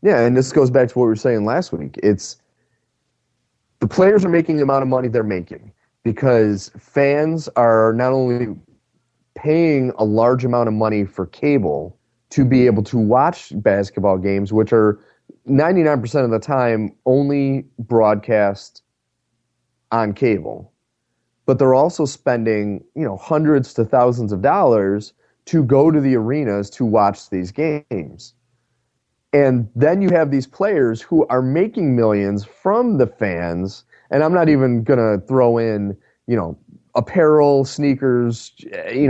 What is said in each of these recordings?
Yeah, and this goes back to what we were saying last week. It's the players are making the amount of money they're making because fans are not only paying a large amount of money for cable to be able to watch basketball games, which are 99% of the time only broadcast on cable, but they're also spending, hundreds to thousands of dollars to go to the arenas to watch these games. And then you have these players who are making millions from the fans, and I'm not even going to throw in, apparel, sneakers,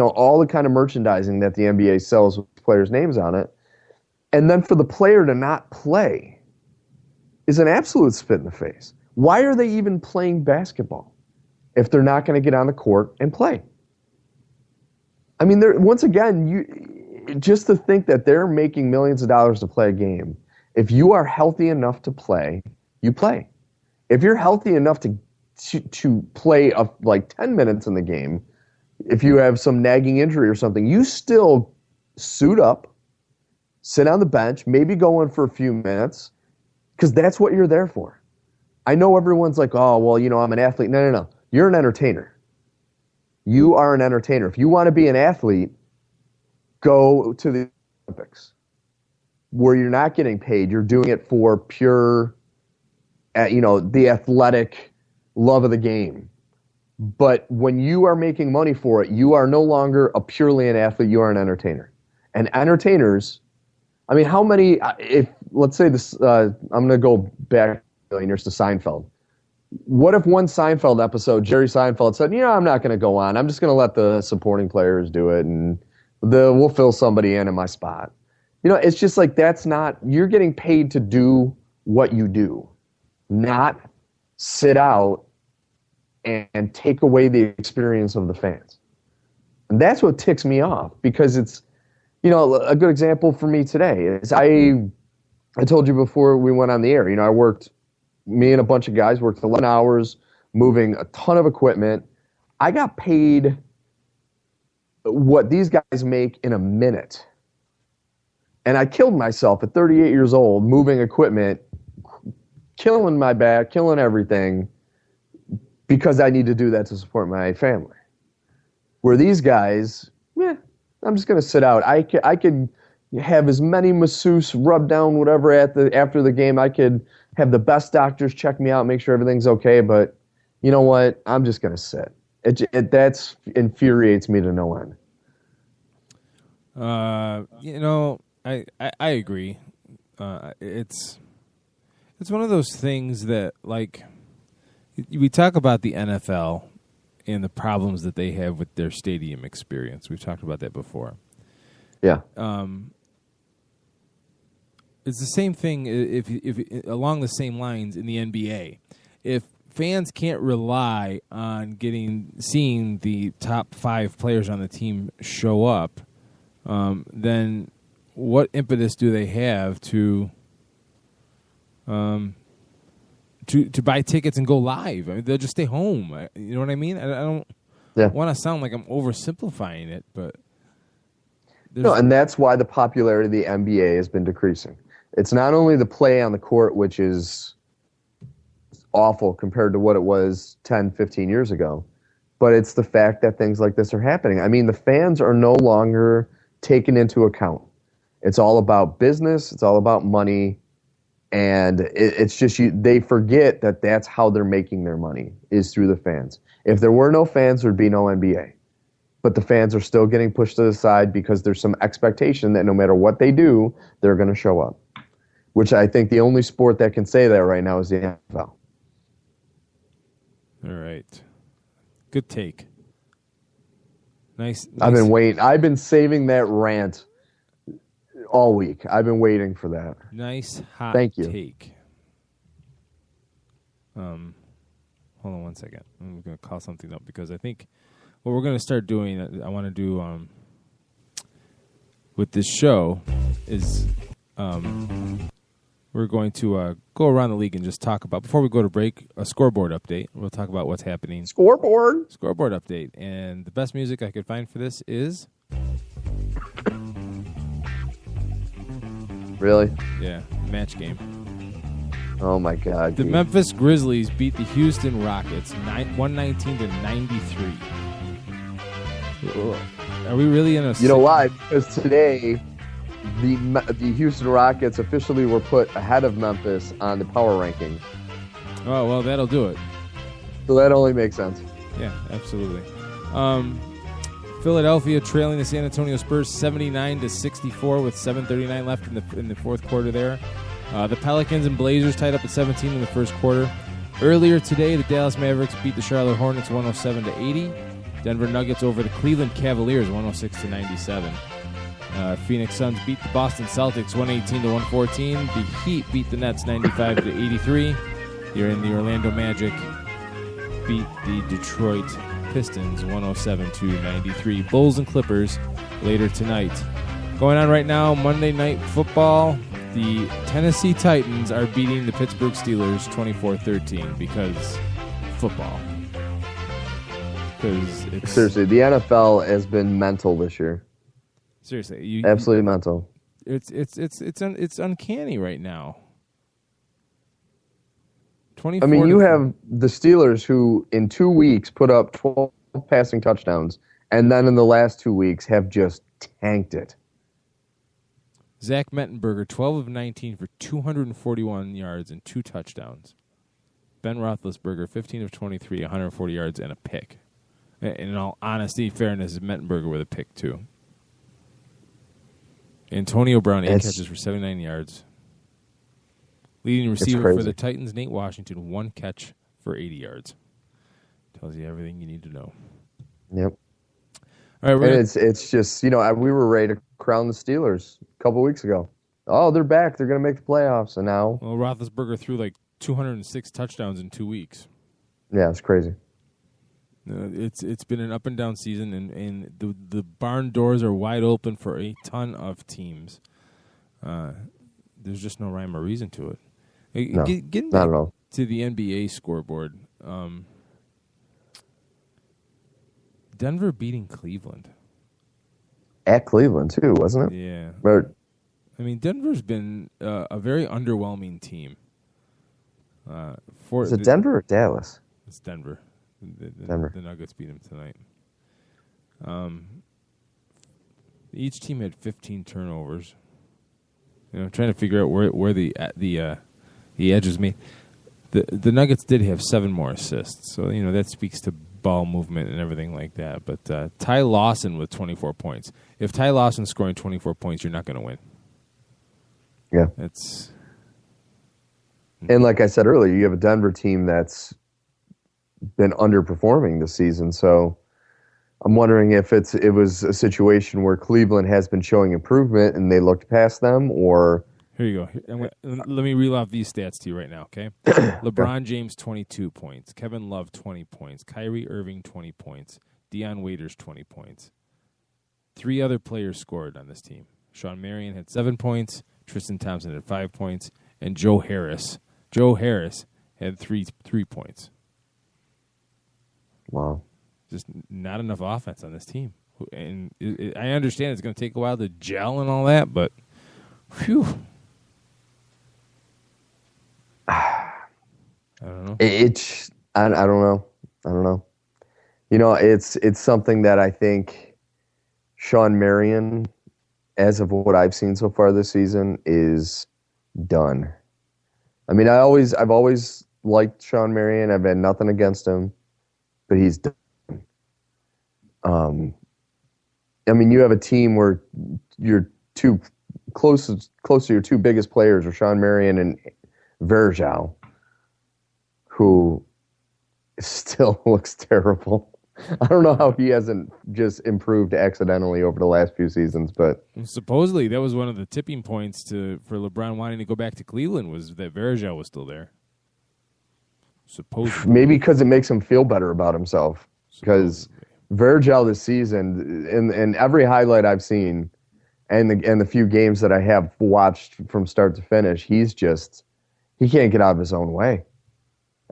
all the kind of merchandising that the NBA sells with players' names on it. And then for the player to not play is an absolute spit in the face. Why are they even playing basketball if they're not going to get on the court and play? I mean, once again, just to think that they're making millions of dollars to play a game, if you are healthy enough to play, you play. If you're healthy enough to play like 10 minutes in the game, if you have some nagging injury or something, you still suit up, sit on the bench, maybe go in for a few minutes, because that's what you're there for. I know everyone's like, oh, well, I'm an athlete. No. You're an entertainer. You are an entertainer. If you want to be an athlete, go to the Olympics where you're not getting paid. You're doing it for pure, the athletic love of the game. But when you are making money for it, you are no longer purely an athlete. You are an entertainer. And entertainers, I mean, how many, let's say this, I'm going to go back years to Seinfeld. What if one Seinfeld episode, Jerry Seinfeld said, I'm not going to go on. I'm just going to let the supporting players do it, and we'll fill somebody in my spot. It's just like you're getting paid to do what you do, not sit out and take away the experience of the fans. And that's what ticks me off, because it's, a good example for me today is I told you before we went on the air, me and a bunch of guys worked 11 hours moving a ton of equipment. I got paid what these guys make in a minute. And I killed myself at 38 years old moving equipment, killing my back, killing everything, because I need to do that to support my family. Where these guys, I'm just going to sit out. I could have as many masseuse rub down whatever after the game. I could have the best doctors check me out, make sure everything's okay. But you know what? I'm just going to sit. That infuriates me to no end. I agree. It's one of those things that, like, we talk about the NFL and the problems that they have with their stadium experience. We've talked about that before. Yeah. It's the same thing if along the same lines in the NBA. If fans can't rely on seeing the top 5 players on the team show up, then what impetus do they have to buy tickets and go live? I mean, they'll just stay home. You know what I mean? I don't want to sound like I'm oversimplifying it, but no, and that's why the popularity of the NBA has been decreasing. It's not only the play on the court, which is awful compared to what it was 10, 15 years ago, but it's the fact that things like this are happening. I mean, the fans are no longer taken into account. It's all about business. It's all about money. And it's just they forget that that's how they're making their money, is through the fans. If there were no fans, there'd be no NBA. But the fans are still getting pushed to the side because there's some expectation that no matter what they do, they're going to show up. Which I think the only sport that can say that right now is the NFL. All right. Good take. Nice. I've been waiting. I've been saving that rant all week. I've been waiting for that. Nice hot Thank you. take. Hold on one second. I'm going to call something up because I think what we're going to start doing, I want to do with this show is we're going to go around the league and just talk about, before we go to break, a scoreboard update. We'll talk about what's happening. Scoreboard update. And the best music I could find for this is... Really? Yeah. match game. Oh my God! The Memphis Grizzlies beat the Houston Rockets 119-93. Are we really in a? You know why? Because today, the Houston Rockets officially were put ahead of Memphis on the power rankings. Oh well, that'll do it. So that only makes sense. Yeah, absolutely. Philadelphia trailing the San Antonio Spurs 79-64 with 7:39 left in the fourth quarter there. The Pelicans and Blazers tied up at 17 in the first quarter. Earlier today, the Dallas Mavericks beat the Charlotte Hornets 107-80. Denver Nuggets over the Cleveland Cavaliers 106-97. Phoenix Suns beat the Boston Celtics 118-114. The Heat beat the Nets 95-83. The Orlando Magic beat the Detroit Pistons 107-93. Bulls and Clippers later tonight. Going on right now, Monday Night Football. The Tennessee Titans are beating the Pittsburgh Steelers 24-13 because football. Seriously, the NFL has been mental this year. Seriously, absolutely mental. It's uncanny right now. I mean, you have the Steelers who in 2 weeks put up 12 passing touchdowns, and then in the last 2 weeks have just tanked it. Zach Mettenberger, 12 of 19 for 241 yards and 2 touchdowns. Ben Roethlisberger, 15 of 23, 140 yards and a pick. In all honesty, fairness, Mettenberger with a pick too. Antonio Brown, 8 catches for 79 yards. Leading receiver for the Titans, Nate Washington, 1 catch for 80 yards. Tells you everything you need to know. Yep. All right, and it's just, we were ready to crown the Steelers a couple weeks ago. Oh, they're back. They're going to make the playoffs. And now... Well, Roethlisberger threw like 206 touchdowns in 2 weeks. Yeah, it's crazy. It's been an up and down season, and the barn doors are wide open for a ton of teams. There's just no rhyme or reason to it. No, getting not at all. To the NBA scoreboard, Denver beating Cleveland. At Cleveland, too, wasn't it? Yeah. But, I mean, Denver's been a very underwhelming team. Is it Denver or Dallas? It's Denver. Denver. The Nuggets beat them tonight. Each team had 15 turnovers. I'm trying to figure out where the edges meet. The Nuggets did have 7 more assists, so that speaks to ball movement and everything like that. But Ty Lawson with 24 points. If Ty Lawson's scoring 24 points, you're not going to win. Yeah, and like I said earlier, you have a Denver team that's been underperforming this season. So I'm wondering if it was a situation where Cleveland has been showing improvement and they looked past them, or... Here you go. Let me reel off these stats to you right now, okay? LeBron James, 22 points. Kevin Love, 20 points. Kyrie Irving, 20 points. Deion Waiters, 20 points. 3 other players scored on this team. Sean Marion had 7 points. Tristan Thompson had 5 points. And Joe Harris had 3 points. Wow. Just not enough offense on this team. And I understand it's going to take a while to gel and all that, but whew. I don't know. I don't know. It's something that I think Sean Marion, as of what I've seen so far this season, is done. I mean, I've always liked Sean Marion. I've had nothing against him, but he's done. I mean, you have a team where your two close to your 2 biggest players are Sean Marion and Verjao, who still looks terrible. I don't know how he hasn't just improved accidentally over the last few seasons, but supposedly that was one of the tipping points for LeBron wanting to go back to Cleveland, was that Verjao was still there. Supposedly, maybe because it makes him feel better about himself. Because Verjao this season, in every highlight I've seen, and the few games that I have watched from start to finish, he can't get out of his own way.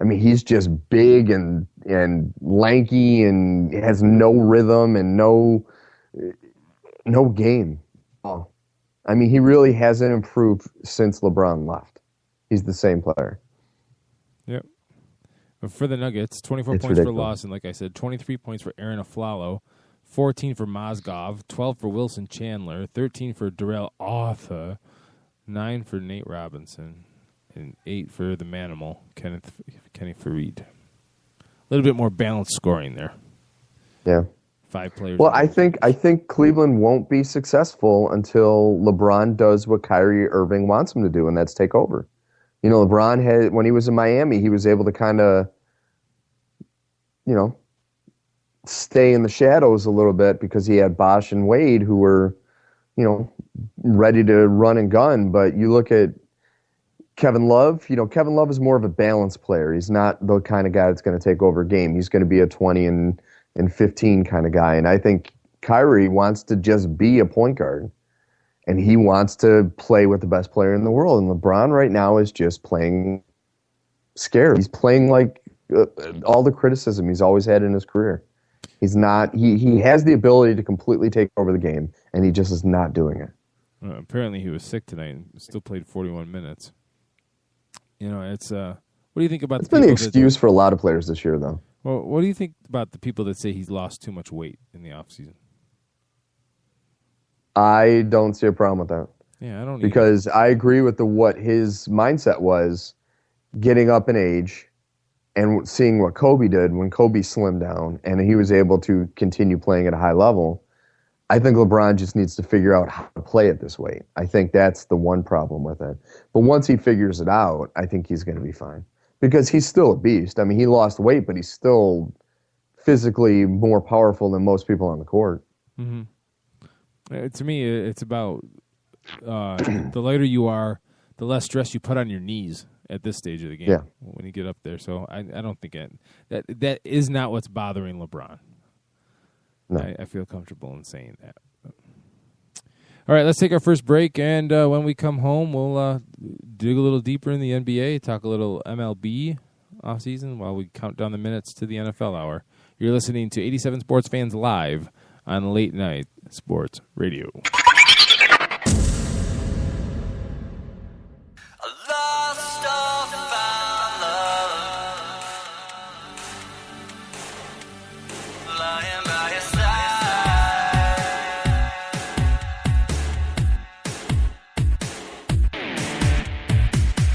I mean, he's just big and lanky and has no rhythm and no game. Oh, I mean, he really hasn't improved since LeBron left. He's the same player. Yep. But for the Nuggets, 24 points for Lawson, like I said, 23 points for Aaron Aflalo, 14 for Mozgov, 12 for Wilson Chandler, 13 for Darrell Arthur, 9 for Nate Robinson, and 8 for the Manimal, Kenny Farid. A little bit more balanced scoring there. Yeah. 5 players. Well, I think Cleveland won't be successful until LeBron does what Kyrie Irving wants him to do, and that's take over. You know, LeBron when he was in Miami, he was able to kind of, you know, stay in the shadows a little bit because he had Bosh and Wade who were, you know, ready to run and gun. But you look at Kevin Love, you know, Kevin Love is more of a balanced player. He's not the kind of guy that's going to take over a game. He's going to be a 20 and 15 kind of guy. And I think Kyrie wants to just be a point guard. And he wants to play with the best player in the world. And LeBron right now is just playing scared. He's playing like all the criticism he's always had in his career. He's not. He has the ability to completely take over the game, and he just is not doing it. Apparently he was sick tonight and still played 41 minutes. You know, it's what do you think about it's been the excuse for a lot of players this year, though. Well, what do you think about the people that say he's lost too much weight in the offseason? I don't see a problem with that. Yeah, I don't because I agree with what his mindset was getting up in age and seeing what Kobe did when Kobe slimmed down and he was able to continue playing at a high level. I think LeBron just needs to figure out how to play at this weight. I think that's the one problem with it. But once he figures it out, I think he's going to be fine because he's still a beast. I mean, he lost weight, but he's still physically more powerful than most people on the court. Mm-hmm. To me, it's about the lighter you are, the less stress you put on your knees at this stage of the game when you get up there. So I don't think that is not what's bothering LeBron. No. I feel comfortable in saying that. All right, let's take our first break, and when we come home, we'll dig a little deeper in the NBA, talk a little MLB offseason while we count down the minutes to the NFL hour. You're listening to 87 Sports Fans Live on Late Night Sports Radio.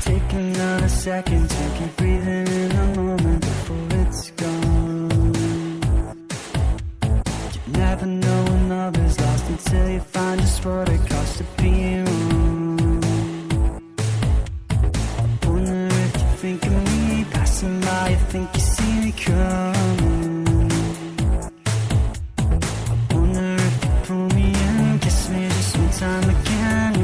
Taking another second to keep breathing in the moment before it's gone. You never know when love is lost until you find just what it costs to be wrong. I wonder if you think of me passing by, you think you see me coming. I wonder if you pull me in, kiss me just one time again.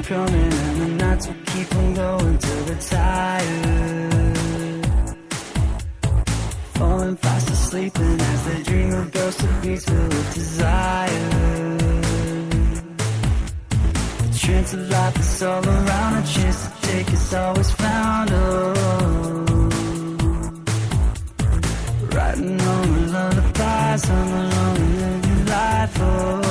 Coming and the nights will keep on going till they're tired, falling fast asleep and as they dream of ghosts of beats filled with desire. The chance of life is all around, a chance to take is always found. Oh, writing on the lullabies on the lonely living life. Oh,